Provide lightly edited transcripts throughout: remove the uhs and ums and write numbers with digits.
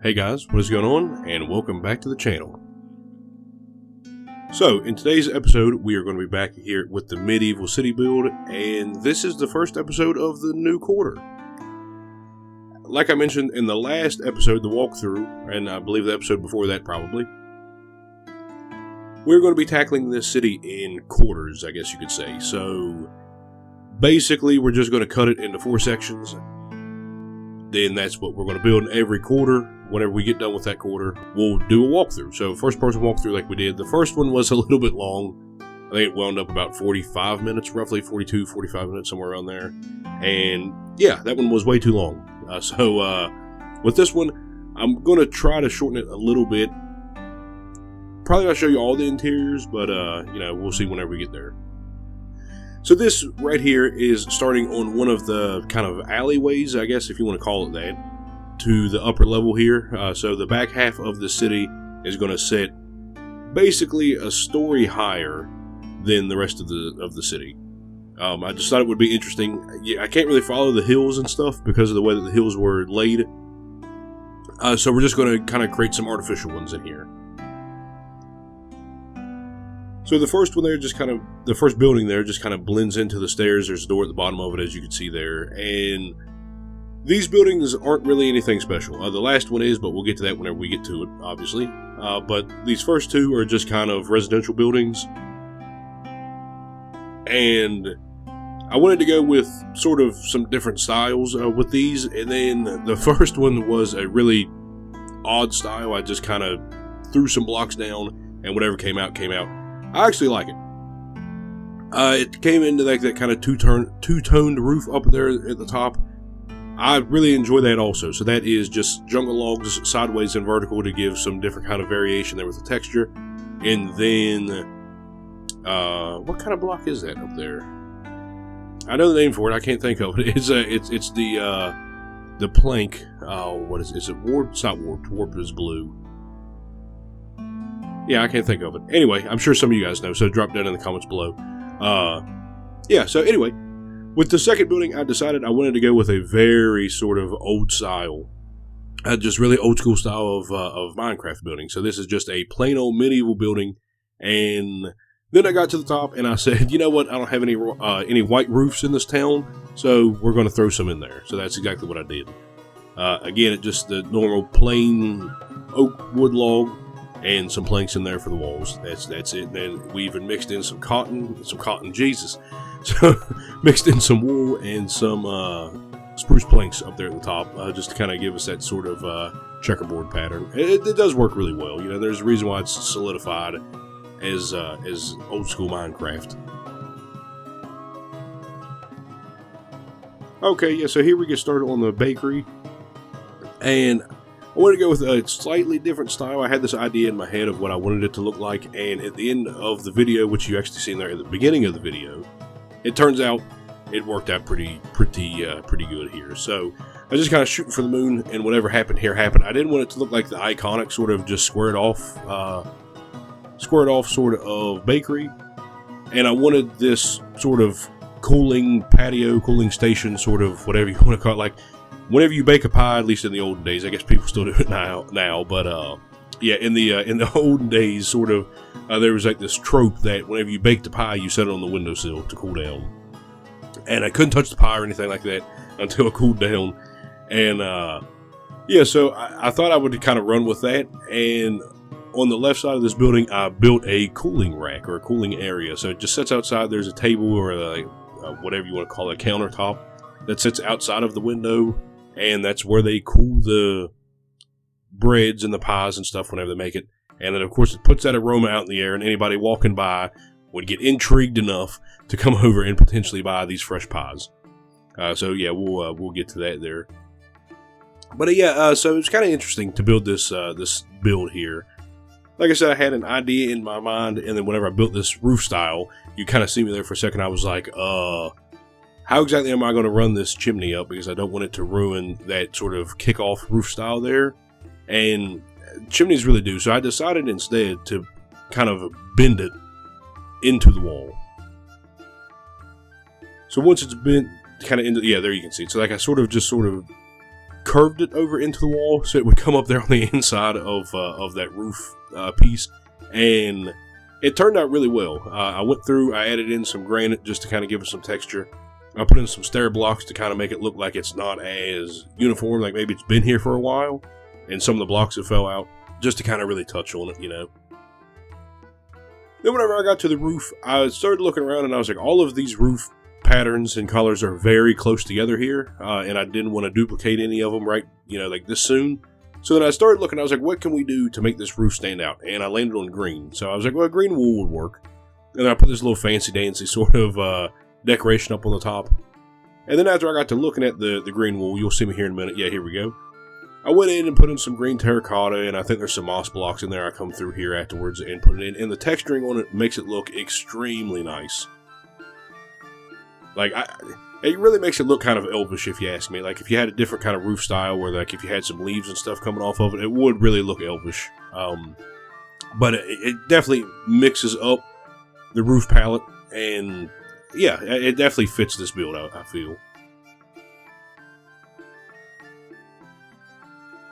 Hey guys, what is going on? And welcome back to the channel. So, in today's episode, we are going to be back here with the medieval city build, and this is the first episode of the new quarter. Like I mentioned in the last episode, the walkthrough, and I believe the episode before that probably, we're going to be tackling this city in quarters, I guess you could say. So, basically, we're just going to cut it into 4 sections. Then that's what we're going to build in every quarter. Whenever we get done with that quarter, we'll do a walkthrough. So first person walkthrough like we did. The first one was a little bit long. I think it wound up about 45 minutes, roughly 42, 45 minutes, somewhere around there. And yeah, that one was way too long. With this one, I'm going to try to shorten it a little bit. Probably not show you all the interiors, but we'll see whenever we get there. So this right here is starting on one of the kind of alleyways, I guess, if you want to call it that, to the upper level here. So the back half of the city is going to sit basically a story higher than the rest of the city. I just thought it would be interesting. I can't really follow the hills and stuff because of the way that the hills were laid. So we're just going to kind of create some artificial ones in here. So the first one there, the first building there just kind of blends into the stairs. There's a door at the bottom of it, as you can see there. And these buildings aren't really anything special. The last one is, but we'll get to that whenever we get to it, obviously. But these first two are just kind of residential buildings. And I wanted to go with sort of some different styles with these. And then the first one was a really odd style. I just kind of threw some blocks down, and whatever came out, came out. I actually like it. It came into that kind of two-toned roof up there at the top. I really enjoy that also. So that is just jungle logs sideways and vertical to give some different kind of variation there with the texture. And then, what kind of block is that up there? I know the name for it. I can't think of it. It's the plank. What is it? Is it warped? It's not warped. Warped is blue. Yeah, I can't think of it. Anyway, I'm sure some of you guys know, so drop down in the comments below. So anyway, with the second building, I decided I wanted to go with a very sort of old style, just really old school style of Minecraft building. So this is just a plain old medieval building, and then I got to the top and I said, you know what, I don't have any white roofs in this town, so we're going to throw some in there. So that's exactly what I did. Again, it's just the normal plain oak wood log, and some planks in there for the walls. That's it. And then we even mixed in some cotton, Jesus. So mixed in some wool and some spruce planks up there at the top, just to kind of give us that sort of checkerboard pattern. It does work really well. You know, there's a reason why it's solidified as old school Minecraft. Okay, yeah. So here we get started on the bakery, and I wanted to go with a slightly different style. I had this idea in my head of what I wanted it to look like, and at the end of the video, which you actually seen there at the beginning of the video, it turns out it worked out pretty good here. So I just kind of shooting for the moon, and whatever happened here happened. I didn't want it to look like the iconic sort of just squared off sort of bakery, and I wanted this sort of cooling patio, cooling station, sort of whatever you want to call it, like. Whenever you bake a pie, at least in the olden days, I guess people still do it now. But in the olden days, sort of, there was like this trope that whenever you baked a pie, you set it on the windowsill to cool down. And I couldn't touch the pie or anything like that until it cooled down. And so I thought I would kind of run with that. And on the left side of this building, I built a cooling rack or a cooling area. So it just sits outside. There's a table or whatever you want to call it, a countertop that sits outside of the window. And that's where they cool the breads and the pies and stuff whenever they make it. And then, of course, it puts that aroma out in the air, and anybody walking by would get intrigued enough to come over and potentially buy these fresh pies. We'll get to that there. But so it was kind of interesting to build this build here. Like I said, I had an idea in my mind, and then whenever I built this roof style, you kind of see me there for a second. I was like, how exactly am I going to run this chimney up, because I don't want it to ruin that sort of kick-off roof style there. And chimneys really do. So I decided instead to kind of bend it into the wall. So once it's bent kind of into, there you can see it. So like I sort of curved it over into the wall so it would come up there on the inside of that roof piece, and it turned out really well. I went through, I added in some granite just to kind of give it some texture. I put in some stair blocks to kind of make it look like it's not as uniform, like maybe it's been here for a while, and some of the blocks that fell out, just to kind of really touch on it, you know. Then whenever I got to the roof, I started looking around and I was like, all of these roof patterns and colors are very close together here, and I didn't want to duplicate any of them right, you know, like this soon. So then I started looking, I was like, what can we do to make this roof stand out? And I landed on green. So I was like, well, green wool would work. And then I put this little fancy-dancy sort of decoration up on the top. And then after I got to looking at the green wool, you'll see me here in a minute. Yeah, here we go. I went in and put in some green terracotta, and I think there's some moss blocks in there. I come through here afterwards and put it in. And the texturing on it makes it look extremely nice. Like, it really makes it look kind of elvish, if you ask me. Like, if you had a different kind of roof style, where, like, if you had some leaves and stuff coming off of it, it would really look elvish. But it definitely mixes up the roof palette, and, yeah, it definitely fits this build, I feel.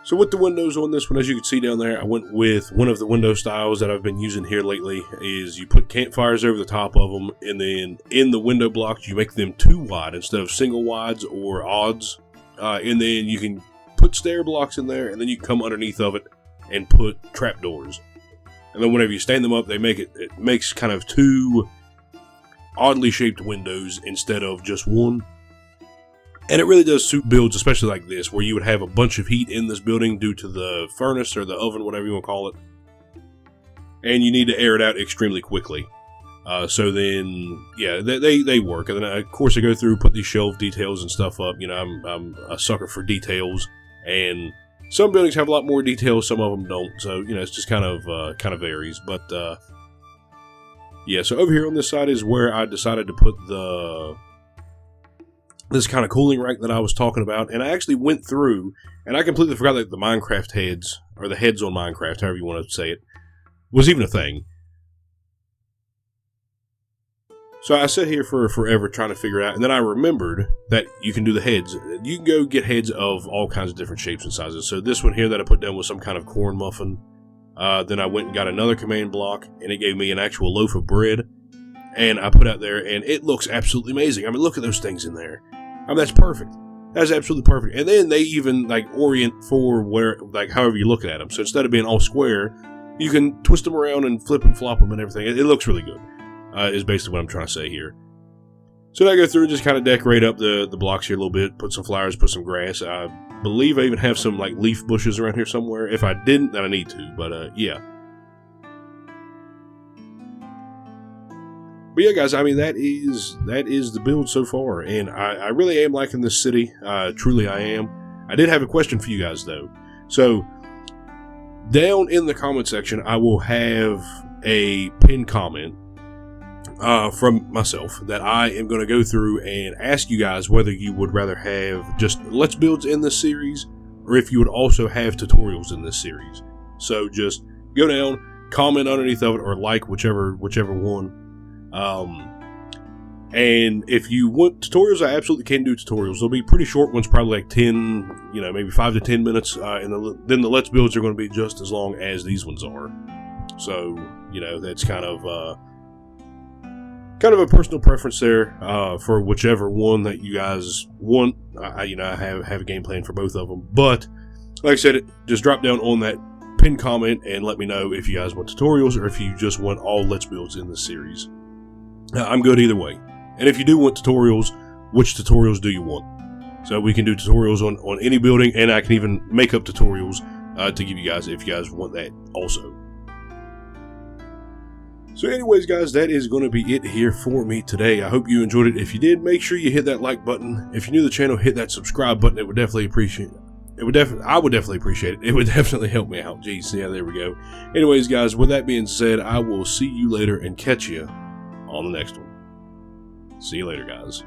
So with the windows on this one, as you can see down there, I went with one of the window styles that I've been using here lately, is you put campfires over the top of them, and then in the window blocks, you make them 2 wide instead of single wides or odds. And then you can put stair blocks in there, and then you can come underneath of it and put trapdoors. And then whenever you stand them up, it makes kind of 2 oddly shaped windows instead of just one. And it really does suit builds, especially like this, where you would have a bunch of heat in this building due to the furnace or the oven, whatever you want to call it. And you need to air it out extremely quickly. So then, yeah, they work. And then, of course, I go through, put these shelf details and stuff up. You know, I'm a sucker for details. And some buildings have a lot more details, some of them don't. So, you know, it's just kind of varies. But, yeah, so over here on this side is where I decided to put this kind of cooling rack that I was talking about, and I actually went through, and I completely forgot that the Minecraft heads, or the heads on Minecraft, however you want to say it, was even a thing. So I sat here for forever trying to figure it out, and then I remembered that you can do the heads. You can go get heads of all kinds of different shapes and sizes. So this one here that I put down was some kind of corn muffin. Then I went and got another command block, and it gave me an actual loaf of bread. And I put out there, and it looks absolutely amazing. I mean, look at those things in there. I mean, that's perfect. That's absolutely perfect. And then they even, like, orient for where, like, however you're looking at them. So instead of being all square, you can twist them around and flip and flop them and everything. It looks really good, is basically what I'm trying to say here. So then I go through and just kind of decorate up the blocks here a little bit, put some flowers, put some grass. I believe I even have some, like, leaf bushes around here somewhere. If I didn't, then I need to, but, yeah. But yeah, guys, I mean, that is the build so far, and I really am liking this city. Truly I am. I did have a question for you guys, though. So, down in the comment section, I will have a pinned comment from myself that I am going to go through and ask you guys whether you would rather have just Let's Builds in this series, or if you would also have tutorials in this series. So, just go down, comment underneath of it, or like whichever one. And if you want tutorials, I absolutely can do tutorials. They'll be pretty short ones, probably like 10, you know, maybe 5 to 10 minutes, and then the Let's Builds are going to be just as long as these ones are. So, you know, that's kind of a personal preference there, for whichever one that you guys want. I have a game plan for both of them, but like I said, just drop down on that pinned comment and let me know if you guys want tutorials or if you just want all Let's Builds in this series. I'm good either way. And if you do want tutorials, which tutorials do you want? So we can do tutorials on any building, and I can even make up tutorials to give you guys if you guys want that also. So anyways, guys, that is going to be it here for me today. I hope you enjoyed it. If you did, make sure you hit that like button. If you're new to the channel, hit that subscribe button. I would definitely appreciate it. It would definitely help me out. Jeez, yeah, there we go. Anyways, guys, with that being said, I will see you later and catch you on the next one. See you later, guys.